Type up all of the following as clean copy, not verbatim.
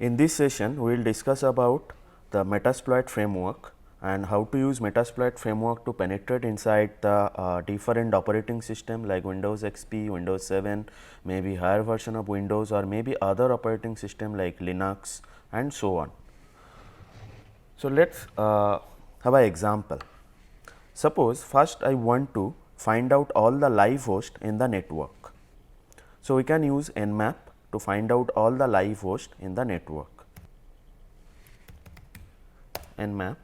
In this session, we will discuss about the Metasploit framework and how to use Metasploit framework to penetrate inside the different operating system like Windows XP, Windows 7, maybe higher version of Windows or maybe other operating system like Linux and so on. So, let us have an example. Suppose first I want to find out all the live host in the network. So, we can use Nmap to find out all the live host in the network. Nmap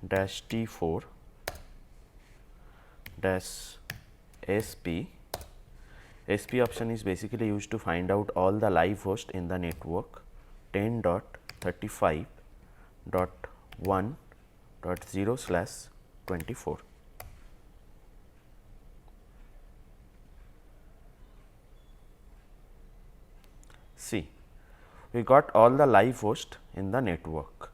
dash T4 dash SP. SP option is basically used to find out all the live host in the network 10.35.1.0/24. See, we got all the live host in the network.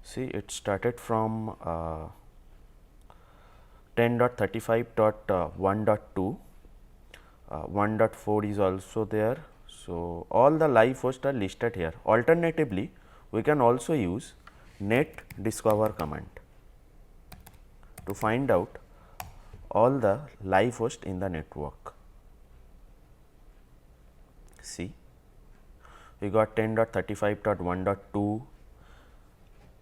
See, it started from 10.35.1.2, 1.4 is also there. So, all the live hosts are listed here. Alternatively, we can also use net discover command to find out all the live host in the network. See, we got 10.35.1.2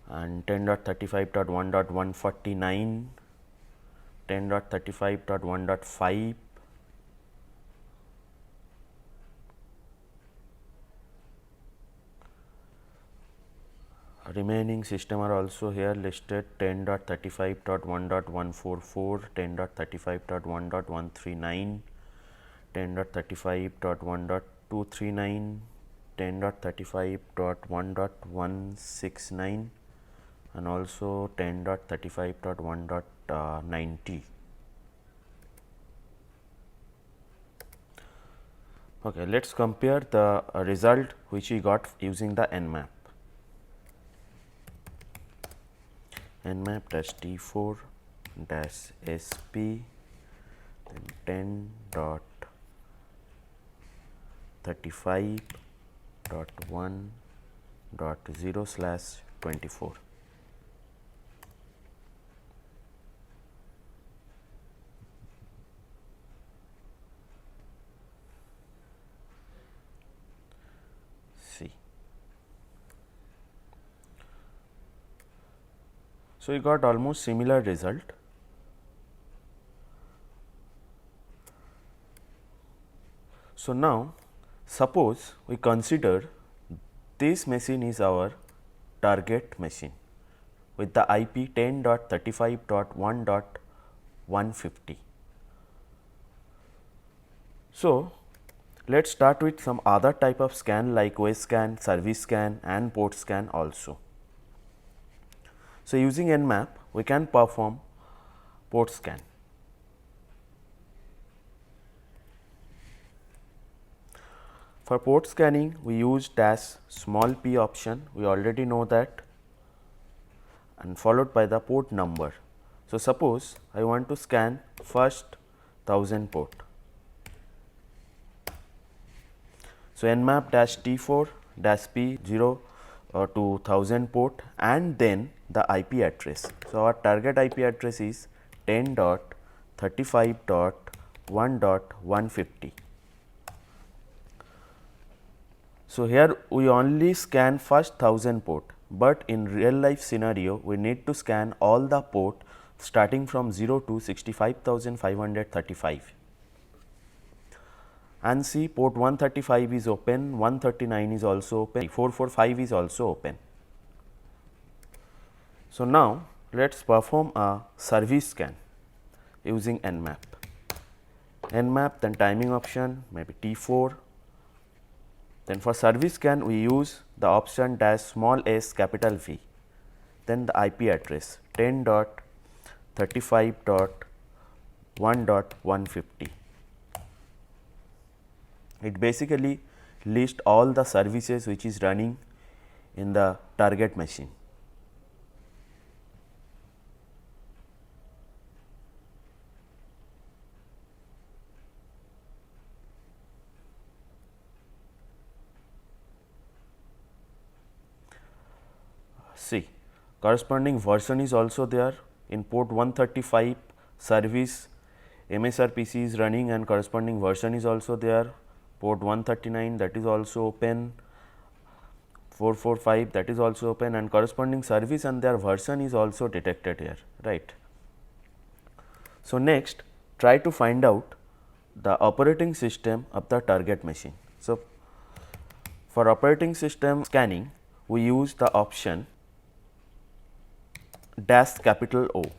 and 10.35.1.149, 10.35.1.5, remaining system are also here listed 10.35.1.144, 10.35.1.139, 10.35.1.239, 10.35.1.169 and also 10.35.1.90. Okay, let us compare the result which we got using the Nmap. Nmap dash T4 dash SP, then 10.35.1.0/24. See. So, we got almost similar result. So, now suppose we consider this machine is our target machine with the IP 10.35.1.150. So, let us start with some other type of scan like OS scan, service scan and port scan also. So, using Nmap we can perform port scan. For port scanning we use dash small p option, we already know that, and followed by the port number. So, suppose I want to scan first 1000 port. So, Nmap dash T4 dash P 0 to 1000 port and then the IP address. So, our target IP address is 10.35.1.150. So, here we only scan first 1000 port, but in real life scenario we need to scan all the port starting from 0 to 65,535. And see, port 135 is open, 139 is also open, 445 is also open. So, now let us perform a service scan using Nmap. Nmap, then timing option maybe T4. Then for service scan we use the option dash small s capital V, then the IP address 10.35.1.150. It basically lists all the services which is running in the target machine. see, corresponding version is also there in port 135 service MSRPC is running and corresponding version is also there, port 139 that is also open, 445 that is also open, and corresponding service and their version is also detected here, right. So, next try to find out the operating system of the target machine. So, for operating system scanning we use the option -O.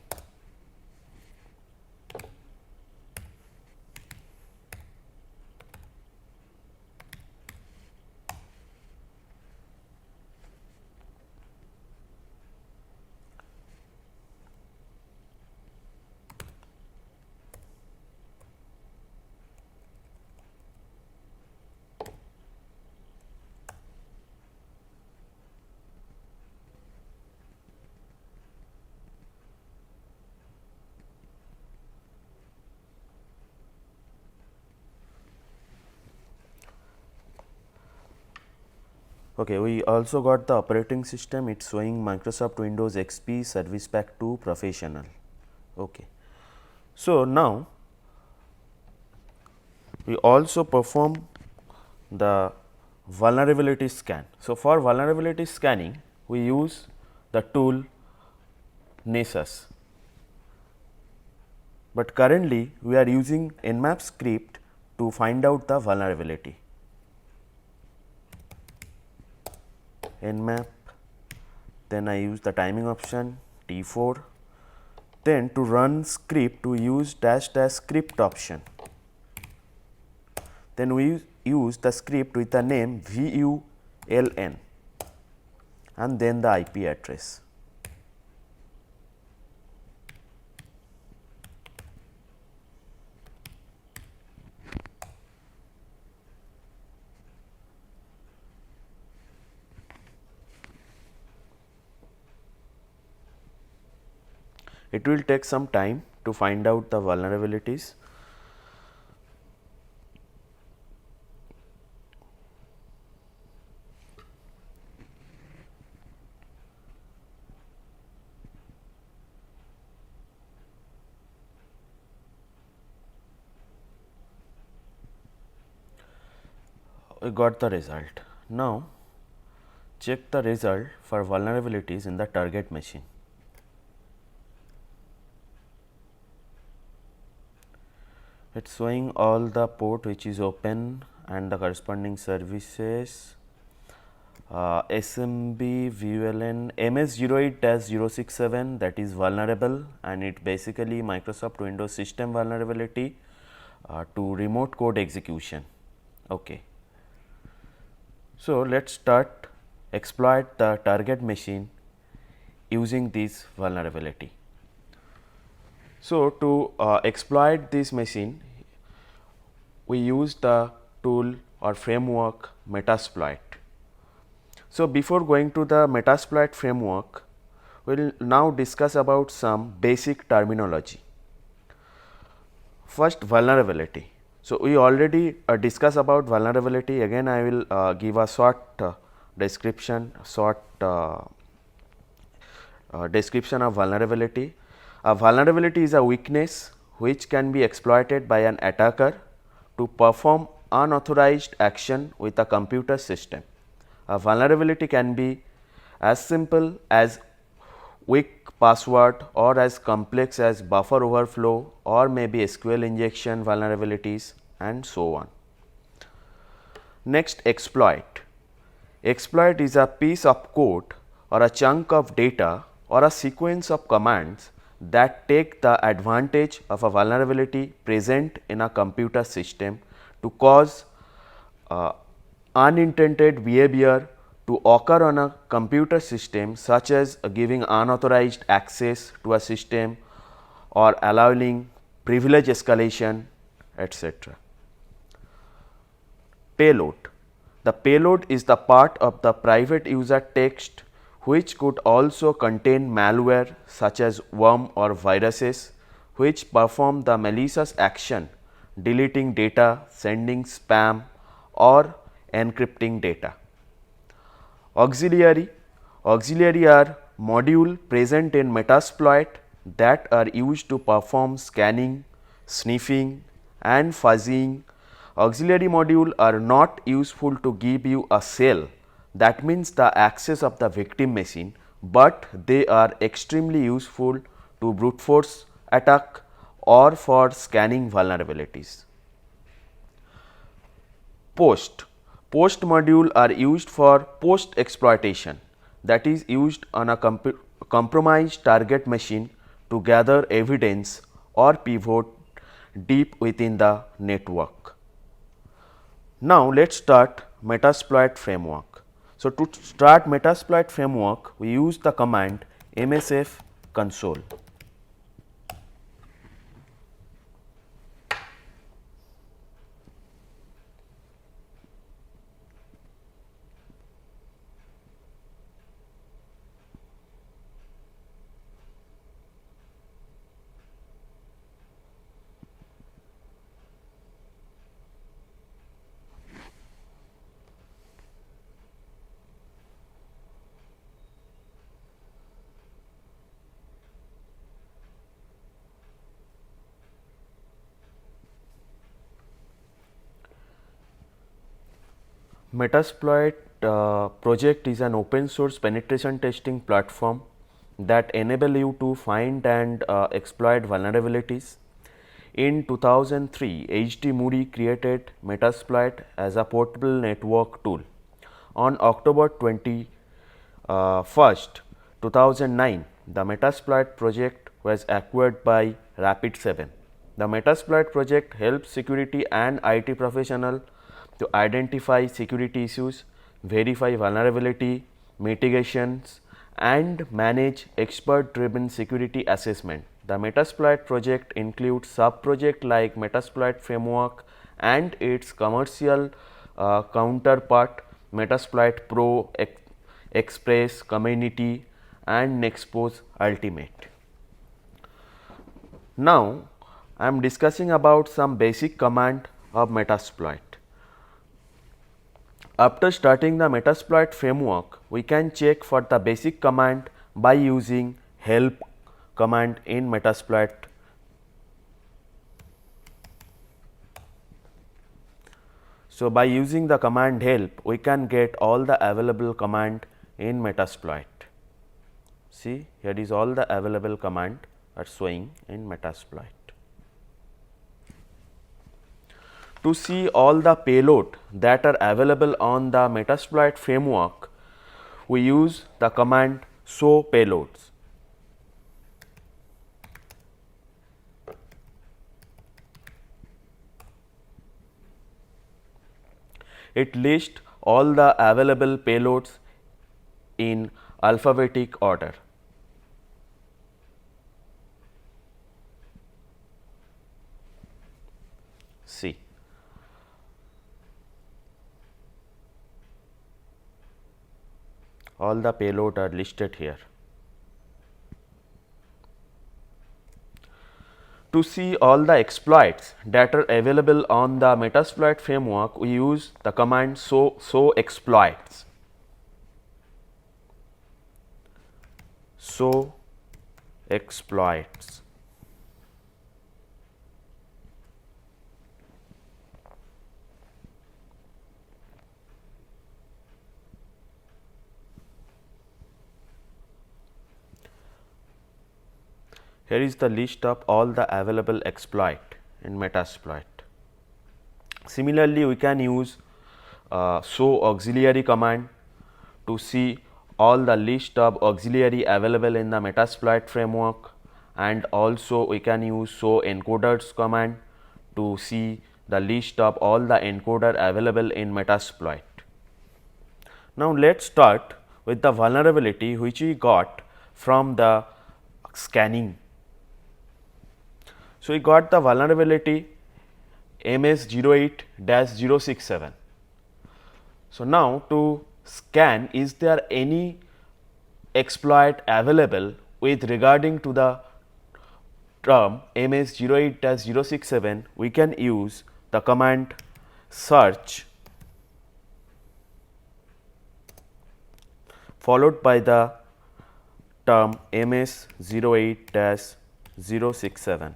Okay, we also got the operating system, it is showing Microsoft Windows XP Service Pack 2 Professional. Okay. So, now we also perform the vulnerability scan. So, for vulnerability scanning we use the tool Nessus, but currently we are using Nmap script to find out the vulnerability. Nmap, then I use the timing option T4, then to run script to use --script option, then we use the script with the name vuln and then the IP address. It will take some time to find out the vulnerabilities. We got the result. Now, check the result for vulnerabilities in the target machine. It is showing all the port which is open and the corresponding services, SMB, VLN, MS08-067 that is vulnerable, and it basically Microsoft Windows system vulnerability to remote code execution. Okay. So, let us start exploit the target machine using this vulnerability. So, to exploit this machine we use the tool or framework Metasploit. So, before going to the Metasploit framework, we will now discuss about some basic terminology. First, vulnerability. So, we already discussed about vulnerability. Again I will give a short description of vulnerability. A vulnerability is a weakness which can be exploited by an attacker to perform unauthorized action with a computer system. A vulnerability can be as simple as weak password or as complex as buffer overflow or maybe SQL injection vulnerabilities and so on. Next, exploit. Exploit is a piece of code or a chunk of data or a sequence of commands that take the advantage of a vulnerability present in a computer system to cause unintended behavior to occur on a computer system, such as giving unauthorized access to a system or allowing privilege escalation, etc. Payload. The payload is the part of the private user text which could also contain malware such as worm or viruses, which perform the malicious action deleting data, sending spam or encrypting data. Auxiliary Auxiliary are module present in Metasploit that are used to perform scanning, sniffing and fuzzying. Auxiliary module are not useful to give you a cell, that means the access of the victim machine, but they are extremely useful to brute force attack or for scanning vulnerabilities. Post. Post module are used for post exploitation, that is used on a compromised target machine to gather evidence or pivot deep within the network. Now, let us start Metasploit framework. So, to start Metasploit framework, we use the command msf console. Metasploit project is an open source penetration testing platform that enable you to find and exploit vulnerabilities. In 2003, H.D. Moody created Metasploit as a portable network tool. On October 21st, 2009, the Metasploit project was acquired by Rapid7. The Metasploit project helps security and IT professionals to identify security issues, verify vulnerability mitigations and manage expert driven security assessment. The Metasploit project includes sub projects like Metasploit framework and its commercial counterpart Metasploit Pro, Express, Community and Nexpose Ultimate. Now, I am discussing about some basic command of Metasploit. After starting the Metasploit framework, we can check for the basic command by using help command in Metasploit. So, by using the command help, we can get all the available command in Metasploit. See, here is all the available command are showing in Metasploit. To see all the payload that are available on the Metasploit framework, we use the command show payloads. It lists all the available payloads in alphabetic order. See. All the payload are listed here. To see all the exploits that are available on the Metasploit framework, we use the command show exploits. Show exploits. Here is the list of all the available exploit in Metasploit. Similarly, we can use show auxiliary command to see all the list of auxiliary available in the Metasploit framework, and also we can use show encoders command to see the list of all the encoder available in Metasploit. Now, let us start with the vulnerability which we got from the scanning. So, we got the vulnerability MS08-067. So, now to scan, is there any exploit available with regarding to the term MS08-067, we can use the command search followed by the term MS08-067.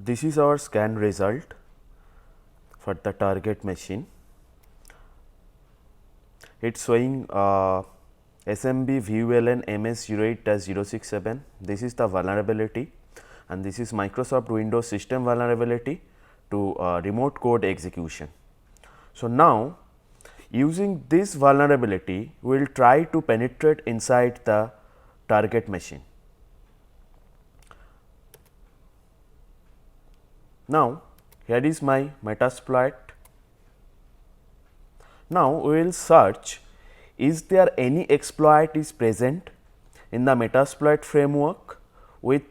This is our scan result for the target machine. It is showing SMB VULN MS08-067. This is the vulnerability, and this is Microsoft Windows system vulnerability to remote code execution. So, now using this vulnerability, we will try to penetrate inside the target machine. Now, here is my Metasploit. Now, we will search, is there any exploit is present in the Metasploit framework with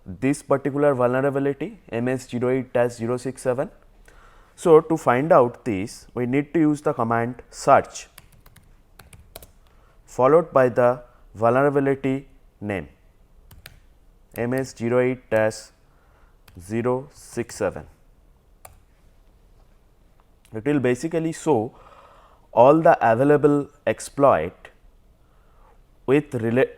this particular vulnerability MS08-067. So, to find out this, we need to use the command search followed by the vulnerability name MS08-067. It will basically show all the available exploit with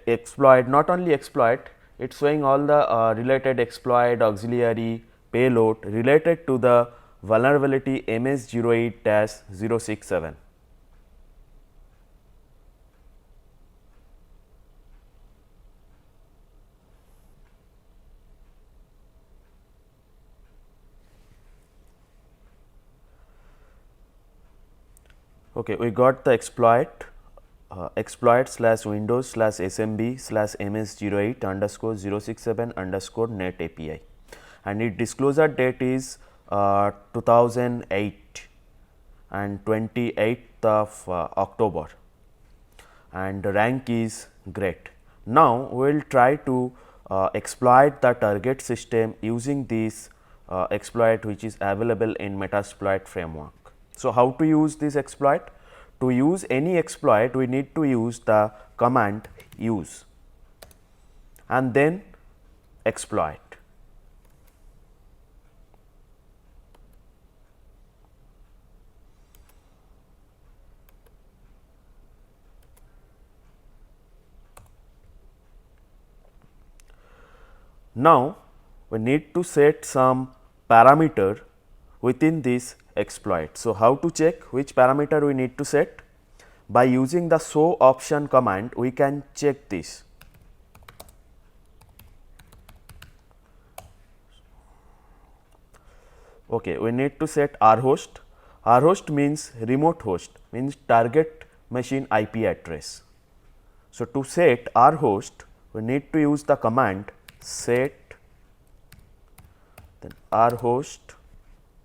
exploit, not only exploit, it is showing all the related exploit, auxiliary, payload related to the vulnerability MS08-067. Okay, we got the exploit exploit/windows/smb/ms08_067_ net API, and its disclosure date is 2008 and 28th of October, and the rank is great. Now, we will try to exploit the target system using this exploit which is available in Metasploit framework. So, how to use this exploit? To use any exploit, we need to use the command use and then exploit. Now, we need to set some parameter within this exploit. So, how to check which parameter we need to set? By using the show option command, we can check this. Okay, we need to set rhost. Rhost means remote host, means target machine IP address. So, to set rhost, we need to use the command set then rhost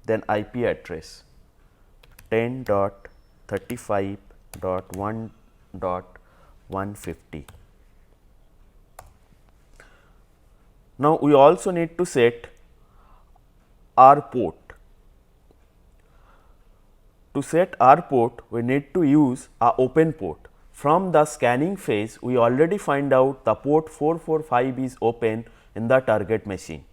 then IP address 10.35.1.150. Now, we also need to set R port. To set R port, we need to use a open port. From the scanning phase, we already find out the port 445 is open in the target machine.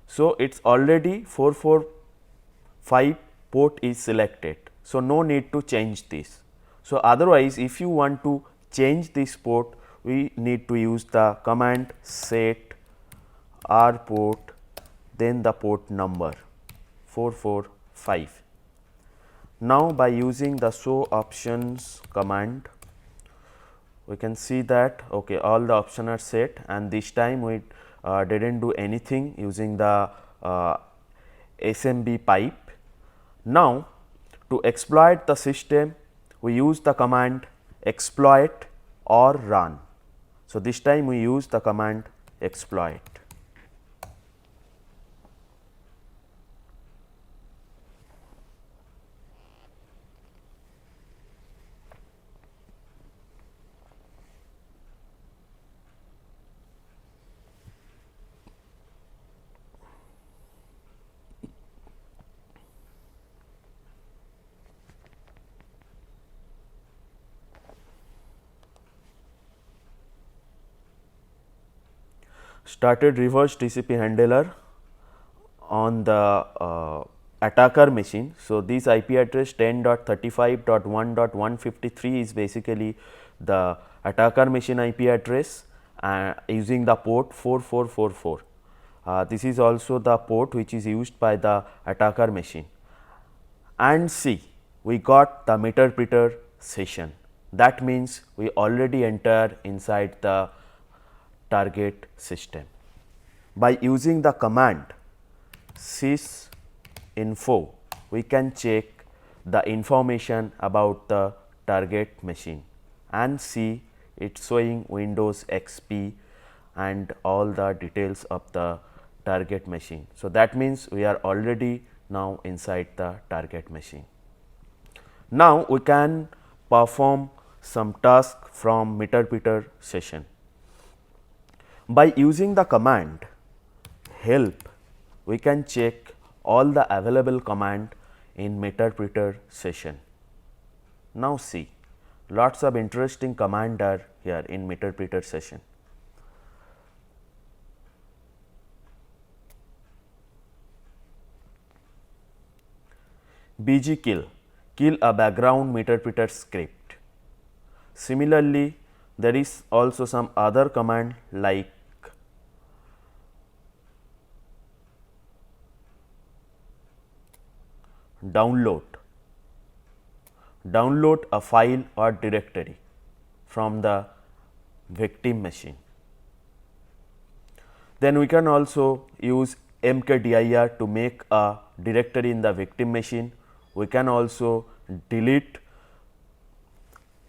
So, it is already 445 port is selected. So, no need to change this. So, otherwise if you want to change this port, we need to use the command set R port then the port number 445. Now, by using the show options command, we can see that okay, all the options are set, and this time we didn't do anything using the SMB pipe. Now, to exploit the system, we use the command exploit or run. So, this time we use the command exploit. Started reverse TCP handler on the attacker machine. So, this IP address 10.35.1.153 is basically the attacker machine IP address using the port 4444. This is also the port which is used by the attacker machine. And see, we got the meterpreter session. That means we already enter inside the target system. By using the command sysinfo, we can check the information about the target machine and see it showing Windows XP and all the details of the target machine. So, that means we are already now inside the target machine. Now, we can perform some task from meterpreter session. By using the command help, we can check all the available command in meterpreter session. Now, see, lots of interesting command are here in meterpreter session. BG kill a background meterpreter script. Similarly, there is also some other command like download a file or directory from the victim machine. Then we can also use mkdir to make a directory in the victim machine. We can also delete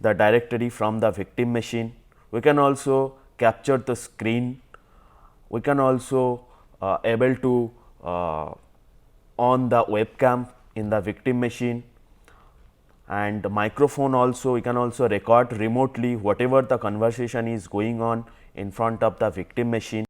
the directory from the victim machine. We can also capture the screen. We can also able to on the webcam in the victim machine, and microphone also we can also record remotely whatever the conversation is going on in front of the victim machine.